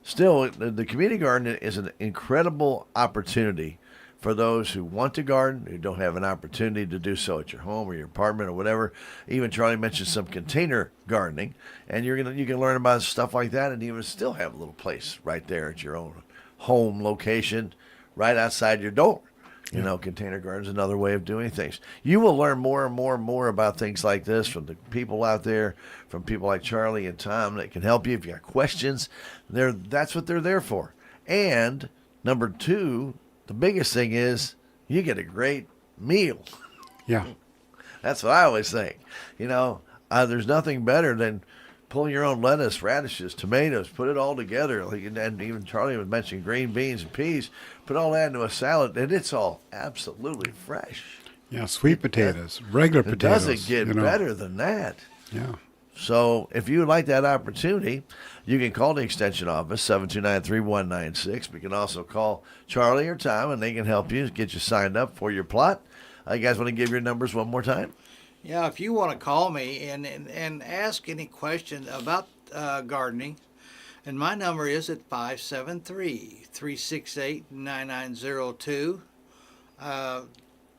still, the community garden is an incredible opportunity for those who want to garden, who don't have an opportunity to do so at your home or your apartment or whatever. Even Charlie mentioned some container gardening, and you can learn about stuff like that, and even still have a little place right there at your own home location, right outside your door. Container garden's another way of doing things. You will learn more and more and more about things like this from the people out there, from people like Charlie and Tom that can help you if you have questions. That's what they're there for. And number two, the biggest thing is you get a great meal. Yeah. That's what I always think. There's nothing better than pulling your own lettuce, radishes, tomatoes, put it all together. And even Charlie was mentioning green beans and peas. Put all that into a salad, and it's all absolutely fresh. Yeah, sweet potatoes, regular It potatoes. doesn't get better than that. Yeah. So if you would like that opportunity, you can call the extension office, 729-3196. We can also call Charlie or Tom, and they can help you get you signed up for your plot. You guys want to give your numbers one more time? Yeah, if you want to call me and ask any question about gardening, and my number is at 573-368-9902.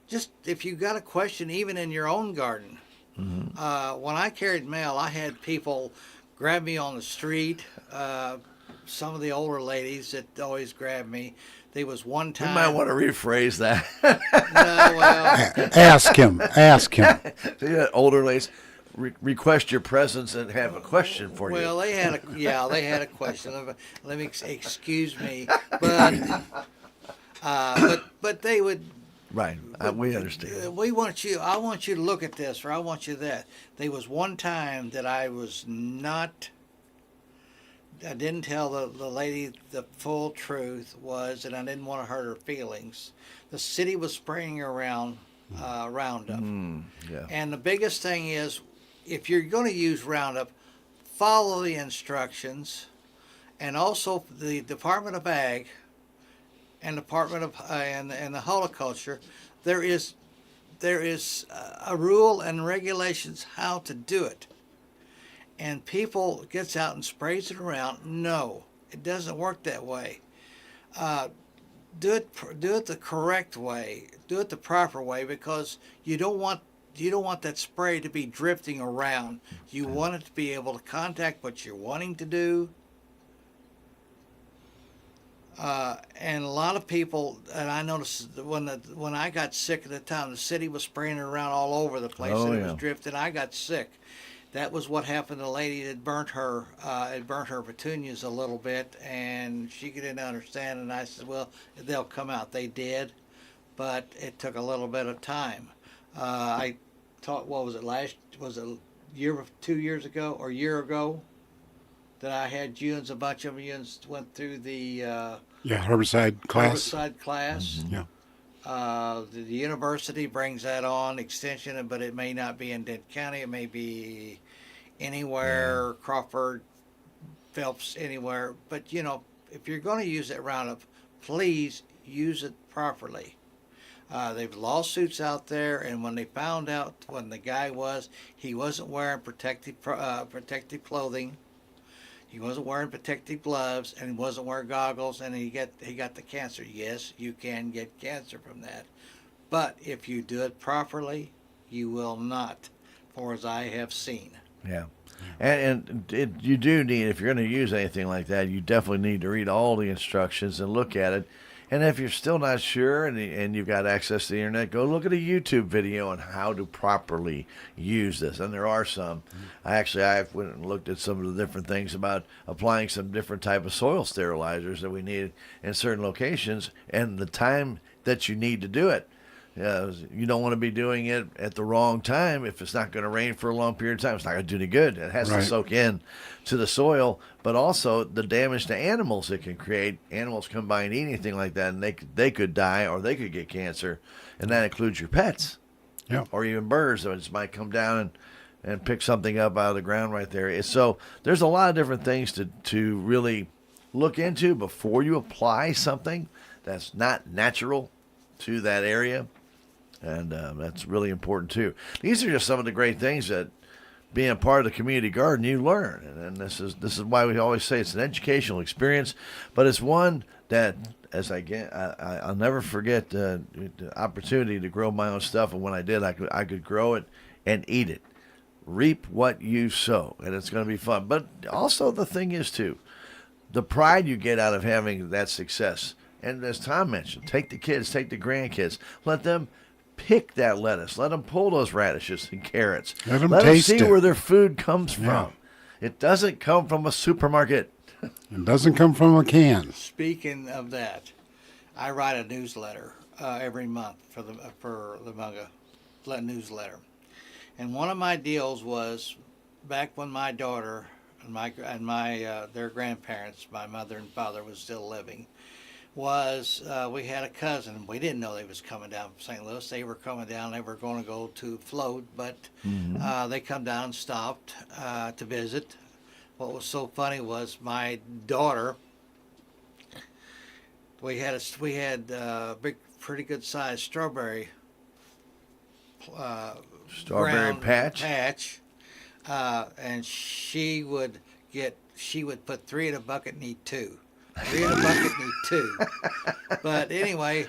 Just if you got a question, even in your own garden. When I carried mail, I had people grab me on the street, some of the older ladies that always grab me. There was one You time. might want to rephrase that. No, well, Ask him. Ask him. Yeah, older ladies request your presence and have a question for you. well, they had a question. Let me excuse me, but they would. Right. We understand. I want you to look at this, or I want you that. There was one time that I didn't tell the lady the full truth was, and I didn't want to hurt her feelings. The city was spraying around Roundup. Yeah. And the biggest thing is, if you're going to use Roundup, follow the instructions, and also the Department of Ag and Department of and the Horticulture, there is a rule and regulations how to do it. And people gets out and sprays it around. No, it doesn't work that way. Do it the correct way. Do it the proper way, because you don't want that spray to be drifting around. You want it to be able to contact what you're wanting to do. And a lot of people, and I noticed that when I got sick at the time, the city was spraying it around all over the place, and it was drifting. I got sick. That was what happened to the lady that burnt her petunias a little bit, and she didn't understand. And I said, well, they'll come out. They did, but it took a little bit of time. I taught, was it 2 years ago or a year ago, that I had you and a bunch of you went through the Herbicide class. Herbicide class. Yeah. The university brings that on, extension, but it may not be in Dent County. It may be anywhere, Crawford, Phelps, anywhere. But, if you're going to use that Roundup, please use it properly. They've lawsuits out there, and when they found out when the guy he wasn't wearing protective clothing. He wasn't wearing protective gloves, and he wasn't wearing goggles, and he got the cancer. Yes, you can get cancer from that. But if you do it properly, you will not, for as I have seen. Yeah. You do need, if you're going to use anything like that, you definitely need to read all the instructions and look at it. And if you're still not sure and you've got access to the internet, go look at a YouTube video on how to properly use this. And there are some. I went and looked at some of the different things about applying some different type of soil sterilizers that we need in certain locations and the time that you need to do it. You don't want to be doing it at the wrong time. If it's not going to rain for a long period of time, it's not going to do any good. It has to soak in to the soil, but also the damage to animals it can create. Animals come by and eat anything like that, and they could die or they could get cancer, and that includes your pets, or even birds. So it just might come down and pick something up out of the ground right there. So there's a lot of different things to really look into before you apply something that's not natural to that area. And that's really important, too. These are just some of the great things that being a part of the community garden you learn. And this is why we always say it's an educational experience, but it's one that, as I'll never forget the opportunity to grow my own stuff. And when I did, I could grow it and eat it. Reap what you sow, and it's going to be fun. But also the thing is, too, the pride you get out of having that success. And as Tom mentioned, take the kids, take the grandkids, let them pick that lettuce. Let them pull those radishes and carrots. Let them see where their food comes from. It doesn't come from a supermarket. It doesn't come from a can. Speaking of that, I write a newsletter every month for the Munga newsletter, and one of my deals was back when my daughter and their grandparents, my mother and father, was still living. We had a cousin. We didn't know they was coming down from St. Louis. They were coming down. They were going to go to float, but they come down and stopped to visit. What was so funny was my daughter. We had a big, pretty good sized strawberry patch, and she would put 3 in a bucket and eat 2. 3 in a bucket need 2. But anyway,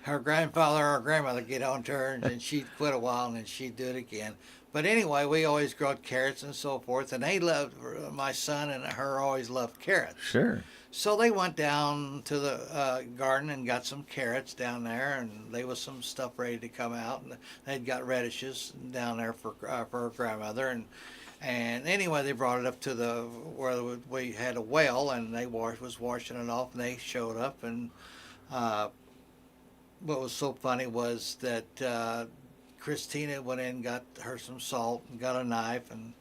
her grandfather or grandmother get on to her, and she'd quit a while, and then she'd do it again. But anyway, we always grew carrots and so forth, and they loved, my son and her always loved carrots. Sure. So they went down to the garden and got some carrots down there, and there was some stuff ready to come out, and they'd got radishes down there for her grandmother, and anyway, they brought it up to the where we had a well, and they was washing it off, and they showed up, and what was so funny was that Christina went in and got her some salt and got a knife, and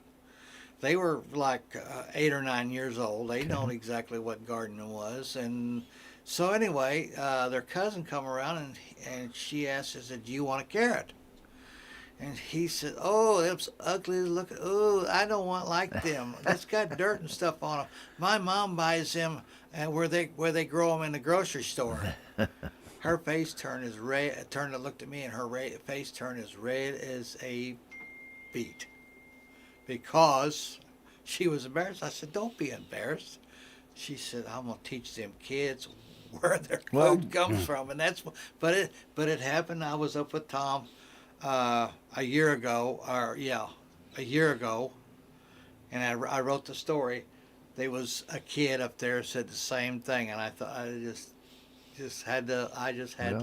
they were like 8 or 9 years old. They known exactly what gardening was, and so anyway, their cousin come around and she asked, she said, "Do you want a carrot?" And he said, "Oh, that's ugly looking. Oh, I don't want like them. That's got dirt and stuff on them. My mom buys them, and where they grow them in the grocery store." Her face turned as red. Turned and looked at me, and her face turned as red as a beet, because she was embarrassed. I said, "Don't be embarrassed." She said, "I'm gonna teach them kids where their food comes from," and that's. But it happened. I was up with Tom a year ago, and I wrote the story. There was a kid up there said the same thing, and I thought I just had to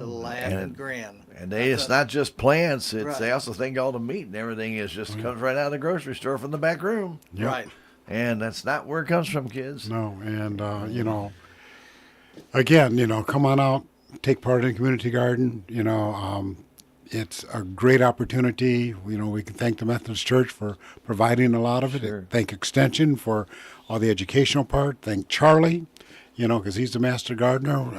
laugh and grin. And it's not just plants; they also think all the meat and everything comes right out of the grocery store from the back room. Yep. Right. And that's not where it comes from, kids. No, and again, come on out, take part in the community garden. It's a great opportunity. We can thank the Methodist Church for providing a lot of it. Sure. Thank Extension for all the educational part. Thank Charlie, because he's the master gardener.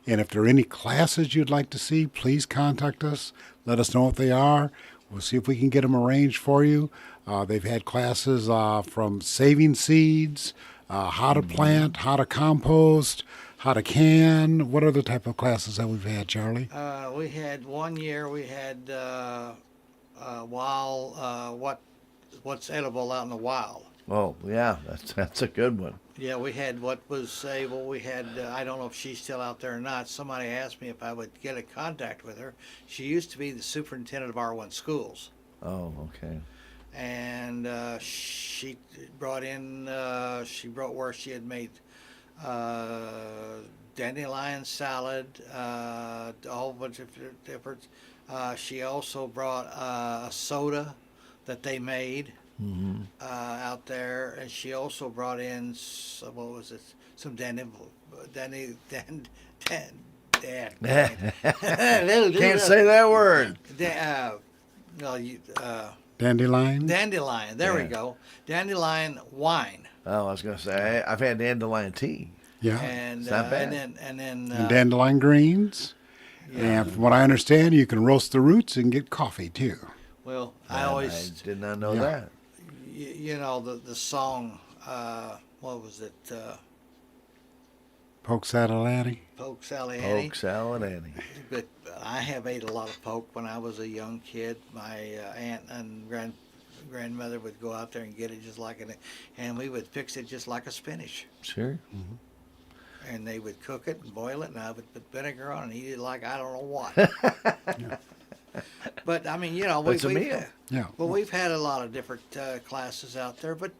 And if there are any classes you'd like to see, please contact us. Let us know what they are. We'll see if we can get them arranged for you. They've had classes from saving seeds, how to plant, how to compost, how to can. What other type of classes that we've had, Charlie? We had 1 year. We had what's edible out in the wild. Oh, yeah, that's a good one. Yeah, we had what was we had. I don't know if she's still out there or not. Somebody asked me if I would get in contact with her. She used to be the superintendent of R1 schools. Oh, okay. And she brought where she had made dandelion salad, a whole bunch of different. She also brought a soda that they made out there, and she also brought in some dandelion. Can't say that word. Dandelion? Dandelion. There we go. Dandelion wine. Oh, I was going to say, I've had dandelion tea. Yeah. And, It's not bad. and then And dandelion greens. Yeah. And from what I understand, you can roast the roots and get coffee too. well, I did not know that. The song, what was it? Poke Saddle Annie. Poke Sally Annie. Poke salad, Annie. But I have ate a lot of poke when I was a young kid. My aunt and grandmother would go out there and get it just like it, and we would fix it just like a spinach. Sure. And they would cook it and boil it, and I would put vinegar on it and eat it like I don't know what. But I mean, It's a meal. Yeah. Well, we've had a lot of different classes out there, but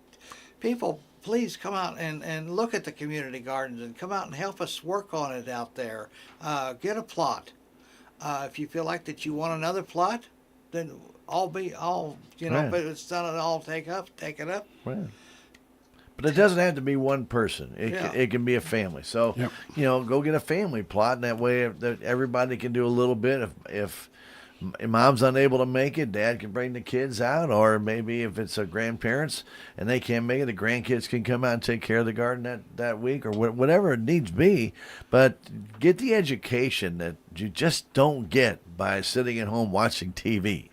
people, please come out and look at the community gardens and come out and help us work on it out there. Get a plot. If you feel like that you want another plot, then Right. if it's done, take it up. Right. But it doesn't have to be one person. It can be a family. So, Yep. Go get a family plot, and that way everybody can do a little bit. If mom's unable to make it, dad can bring the kids out, or maybe if it's a grandparents and they can't make it, the grandkids can come out and take care of the garden that week, or whatever it needs be. But get the education that you just don't get by sitting at home watching TV.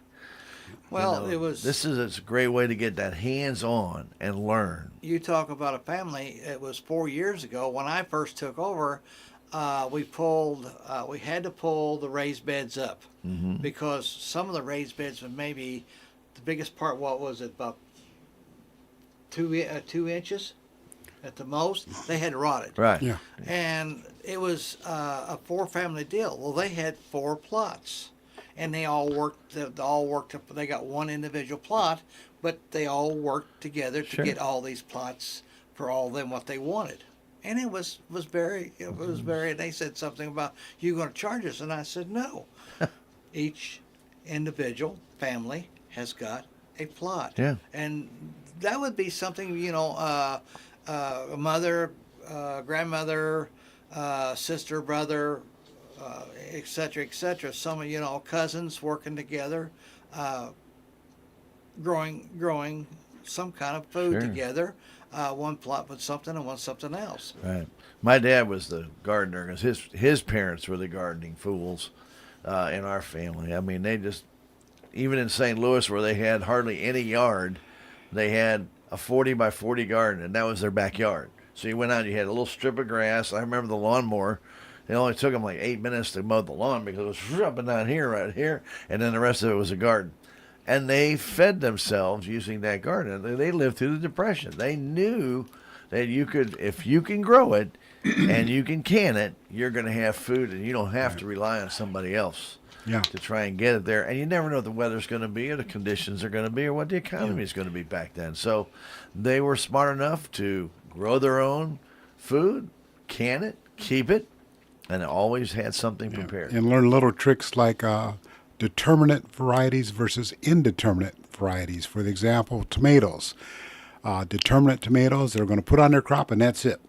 Well, it's a great way to get that hands-on and learn. You talk about a family. It was 4 years ago when I first took over. We had to pull the raised beds up because some of the raised beds were maybe the biggest part. What was it, about 2 inches at the most? They had rotted. Right. Yeah. And it was a 4-family deal. Well, they had 4 plots. and they all worked. They all worked up. They got one individual plot, but they all worked together to Sure. get all these plots for all of them what they wanted. And it was very. It was very. They said something about, you going to charge us, and I said no. Each individual family has got a plot. Yeah. And that would be something, a mother, grandmother, sister, brother, et cetera, et cetera. Some, cousins working together, growing some kind of food Sure. together. One plot with something and one something else. Right. My dad was the gardener because his parents were the gardening fools in our family. I mean, they just, even in St. Louis where they had hardly any yard, they had a 40 by 40 garden, and that was their backyard. So you went out, you had a little strip of grass. I remember the lawnmower. It only took them like 8 minutes to mow the lawn because it was up and down here, right here, and then the rest of it was a garden. And they fed themselves using that garden. They lived through the Depression. They knew that you could, if you can grow it and you can can it, you're going to have food, and you don't have to rely on somebody else to try and get it there. And you never know what the weather's going to be or the conditions are going to be or what the economy is going to be back then. So they were smart enough to grow their own food, can it, keep it, and always had something prepared. And learn little tricks like determinate varieties versus indeterminate varieties. For the example, tomatoes. Determinate tomatoes, they're going to put on their crop and that's it.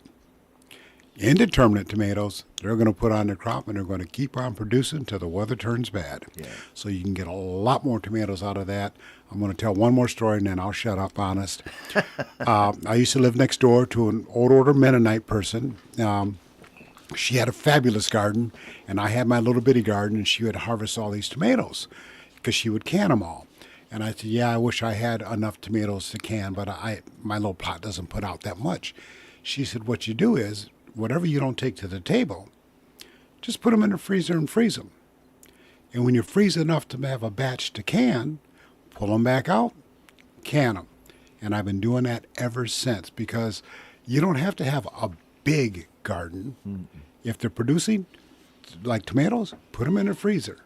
Indeterminate tomatoes, they're going to put on their crop and they're going to keep on producing until the weather turns bad. Yeah. So you can get a lot more tomatoes out of that. I'm going to tell one more story and then I'll shut up, honest. I used to live next door to an old order Mennonite person. She had a fabulous garden, and I had my little bitty garden, and she would harvest all these tomatoes because she would can them all. And I said, yeah, I wish I had enough tomatoes to can, but my little plot doesn't put out that much. She said, what you do is, whatever you don't take to the table, just put them in the freezer and freeze them. And when you freeze enough to have a batch to can, pull them back out, can them. And I've been doing that ever since because you don't have to have a big garden. If they're producing like tomatoes, put them in the freezer.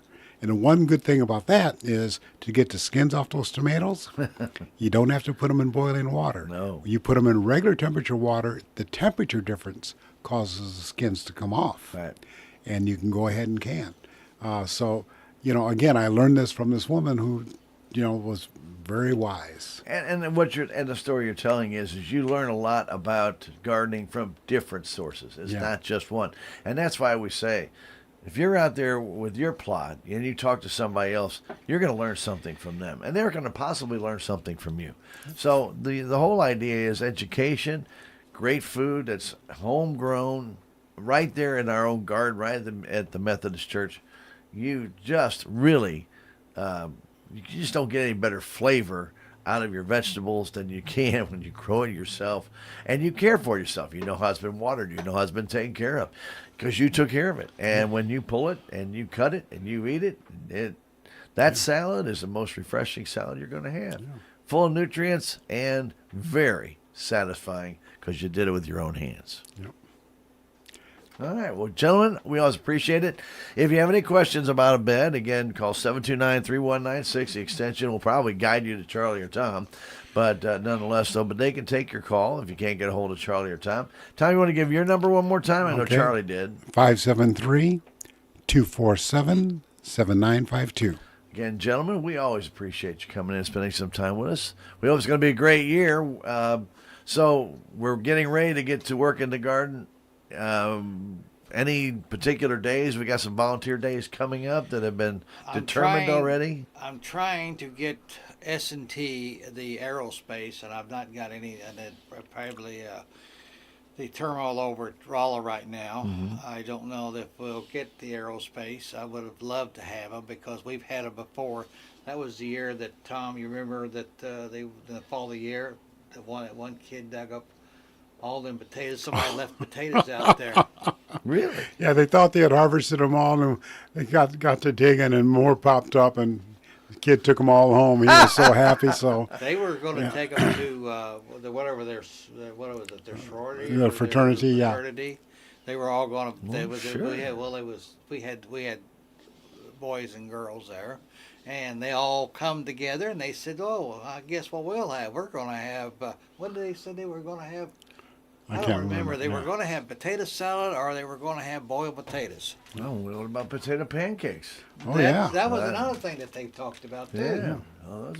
And the one good thing about that is to get the skins off those tomatoes, you don't have to put them in boiling water. No. You put them in regular temperature water, the temperature difference causes the skins to come off. Right. And you can go ahead and can. So, again, I learned this from this woman who, was very wise. And the story you're telling is you learn a lot about gardening from different sources. It's not just one. And that's why we say, if you're out there with your plot and you talk to somebody else, you're going to learn something from them. And they're going to possibly learn something from you. So the whole idea is education, great food that's homegrown, right there in our own garden, right at the Methodist Church. You just really, you just don't get any better flavor out of your vegetables than you can when you grow it yourself and you care for yourself. You know how it's been watered. You know how it's been taken care of because you took care of it. And when you pull it and you cut it and you eat it, that salad is the most refreshing salad you're going to have. Yeah. Full of nutrients and very satisfying because you did it with your own hands. Yep. All right. Well, gentlemen, we always appreciate it. If you have any questions about a bed, again, call 729-3196. The extension will probably guide you to Charlie or Tom. But nonetheless, but they can take your call if you can't get a hold of Charlie or Tom. Tom, you want to give your number one more time? I know Charlie did. 573-247-7952. Again, gentlemen, we always appreciate you coming in and spending some time with us. We hope it's going to be a great year. So we're getting ready to get to work in the garden. Any particular days? We got some volunteer days coming up that have been determined already. I'm trying to get S&T, the aerospace, and I've not got any. And probably the terminal over at Rolla right now. Mm-hmm. I don't know if we'll get the aerospace. I would have loved to have them because we've had them before. That was the year that Tom. You remember that in the fall of the year, that one kid dug up all them potatoes. Somebody left potatoes out there. Really? Yeah, they thought they had harvested them all, and they got to digging, and more popped up, and the kid took them all home. He was so happy. So they were going to take them to whatever their sorority, the fraternity. Fraternity. They were all going to. We had boys and girls there, and they all come together and they said, "Oh, I guess what we'll have? We're going to have what did they say they were going to have?" I can't don't remember. They yeah. were going to have potato salad or they were going to have boiled potatoes. Oh, what about potato pancakes? Oh, yeah. That was another thing that they talked about too. Yeah. Oh,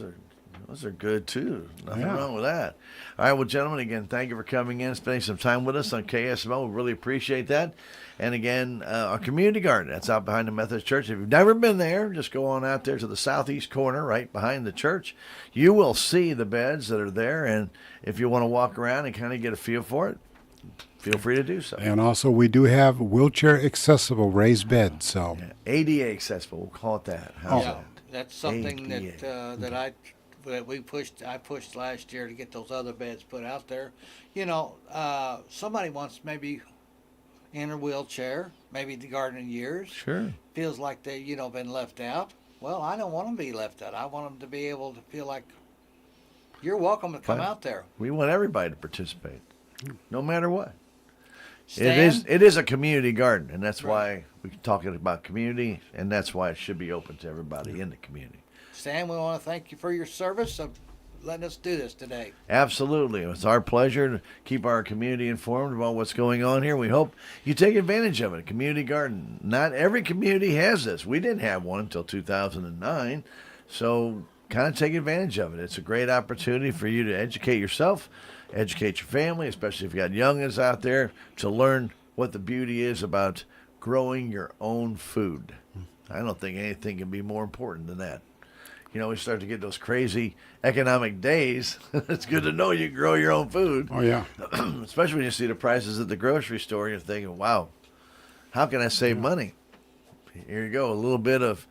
those are good too. Nothing Yeah. wrong with that. All right, well, gentlemen, again, thank you for coming in, spending some time with us on KSMO. We really appreciate that. And again, our community garden, that's out behind the Methodist Church. If you've never been there, just go on out there to the southeast corner, right behind the church. You will see the beds that are there. And if you want to walk around and kind of get a feel for it, feel free to do so. And also, we do have wheelchair accessible raised beds. So Yeah, ADA accessible, we'll call it that. How's Yeah, that? that's something ADA. that I pushed last year to get those other beds put out there. Somebody wants maybe in a wheelchair, maybe the gardening years, Sure. feels like they been left out. Well, I don't want them to be left out. I want them to be able to feel like you're welcome to come Fine. out there. We want everybody to participate, no matter what. Stan, It is a community garden, and that's why we're talking about community, and that's why it should be open to everybody in the community. Stan, we want to thank you for your service of letting us do this today. Absolutely. It's our pleasure to keep our community informed about what's going on here. We hope you take advantage of it. Community garden. Not every community has this. We didn't have one until 2009, so kind of take advantage of it. It's a great opportunity for you to educate yourself, educate your family, especially if you got youngins out there, to learn what the beauty is about growing your own food. I don't think anything can be more important than that. We start to get those crazy economic days. It's good to know you can grow your own food. oh yeah, Especially when you see the prices at the grocery store. You're thinking, wow, how can I save money? Here you go. A little bit of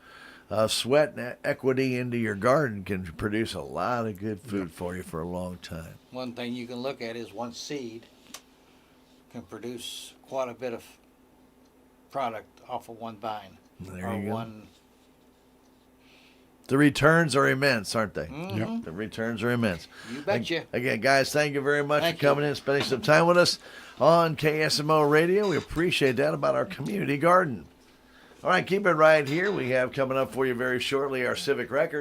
sweat and equity into your garden can produce a lot of good food for you for a long time. One thing you can look at is one seed can produce quite a bit of product off of one vine. There or you go. one. The returns are immense, aren't they? Mhm. The returns are immense. You betcha. Again, guys, thank you very much Thank for coming in, spending some time with us on KSMO Radio. We appreciate that about our community garden. All right, keep it right here. We have coming up for you very shortly our Civic Record.